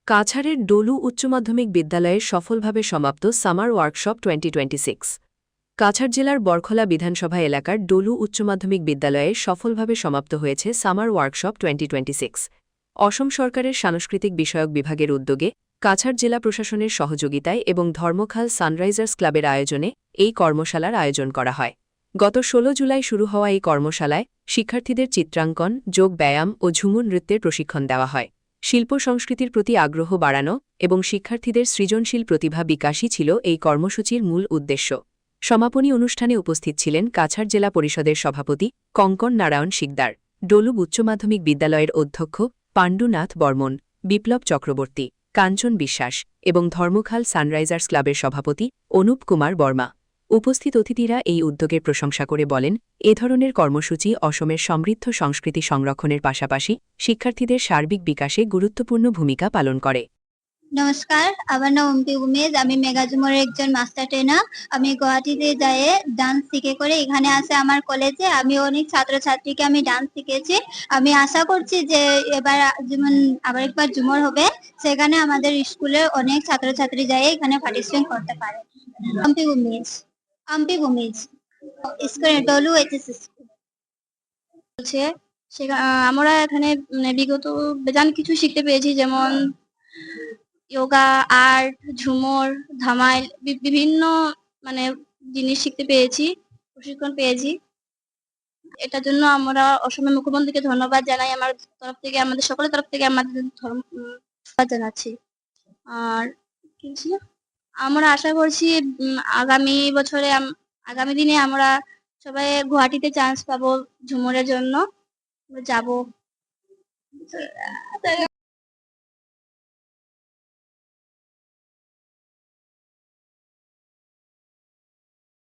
কাছাড়ের ডলু উচ্চ মাধ্যমিক বিদ্যালয়ে সফলভাবে সমাপ্ত সামার ওয়ার্কশপ 2026। কাছাড় জেলার বরখলা বিধানসভা এলাকার ডলু উচ্চ মাধ্যমিক বিদ্যালয়ে সফলভাবে সমাপ্ত হয়েছে সামার ওয়ার্কশপ 2026। অসম সরকারের সাংস্কৃতিক বিষয়ক বিভাগের উদ্যোগে কাছাড় জেলা প্রশাসনের সহযোগিতায় এবং ধর্মখাল সানরাইজার্স ক্লাবের আয়োজনে এই কর্মশালার আয়োজন করা হয়। গত ১৬ জুলাই শুরু হওয়া এই কর্মশালায় শিক্ষার্থীদের চিত্রাঙ্কন, যোগ ব্যায়াম ও ঝুমুর নৃত্যের প্রশিক্ষণ দেওয়া হয়। শিল্প সংস্কৃতির প্রতি আগ্রহ বাড়ানো এবং শিক্ষার্থীদের সৃজনশীল প্রতিভা বিকাশই ছিল এই কর্মসূচির মূল উদ্দেশ্য। সমাপনী অনুষ্ঠানে উপস্থিত ছিলেন কাছাড় জেলা পরিষদের সভাপতি কঙ্কন নারায়ণ শিকদার, ডলু উচ্চ মাধ্যমিক বিদ্যালয়ের অধ্যক্ষ পাণ্ডুনাথ বর্মন, বিপ্লব চক্রবর্তী, কাঞ্চন বিশ্বাস এবং ধর্মখাল সানরাইজার্স ক্লাবের সভাপতি অনুপ কুমার বর্মা। উপস্থিত অতিথিরা এই উদ্যোগের প্রশংসা করে বলেন, এ ধরনের কর্মসূচি অসমের সমৃদ্ধ সংস্কৃতি সংরক্ষণের পাশাপাশি শিক্ষার্থীদের সার্বিক বিকাশে গুরুত্বপূর্ণ ভূমিকা পালন করে। নমস্কার, আমার নাম অম্পি উমেশ। আমি মেগাজুমরের একজন মাস্টার ট্রেনার। আমি গুয়াহাটিতে যাই ডান্স শিখে করে এখানে আসে আমার কলেজে। আমি অনেক ছাত্রছাত্রীকে আমি ডান্স শিখেছি। আমি আশা করছি যে এবার যেমন আবার একবার ঝুমর হবে, সেখানে আমাদের স্কুলের অনেক ছাত্রছাত্রী যায় এখানে পার্টিসিপেট করতে পারে। Ampi Umesh, Ampi Umesh, school Dolu HS school বলছে। আমরা এখানে বিগত বেজান কিছু শিখতে পেরেছি, যেমন যোগা, আর্ট, ঝুমর, ধামাইল, বিভিন্ন মানে জিনিস শিখতে পেরেছি, প্রশিক্ষণ পেয়েছি। এটার জন্য আমরা অসমের মুখ্যমন্ত্রীকে ধন্যবাদ জানাই। আমার তরফ থেকে, আমাদের সকলের তরফ থেকে আমাদের ধন্যবাদ জানাচ্ছি। আর কি ছিল, আমরা আশা করছি আগামী বছরে আগামী দিনে আমরা সবাই গুয়াহাটিতে চান্স পাবো ঝুমরের জন্য, যাব।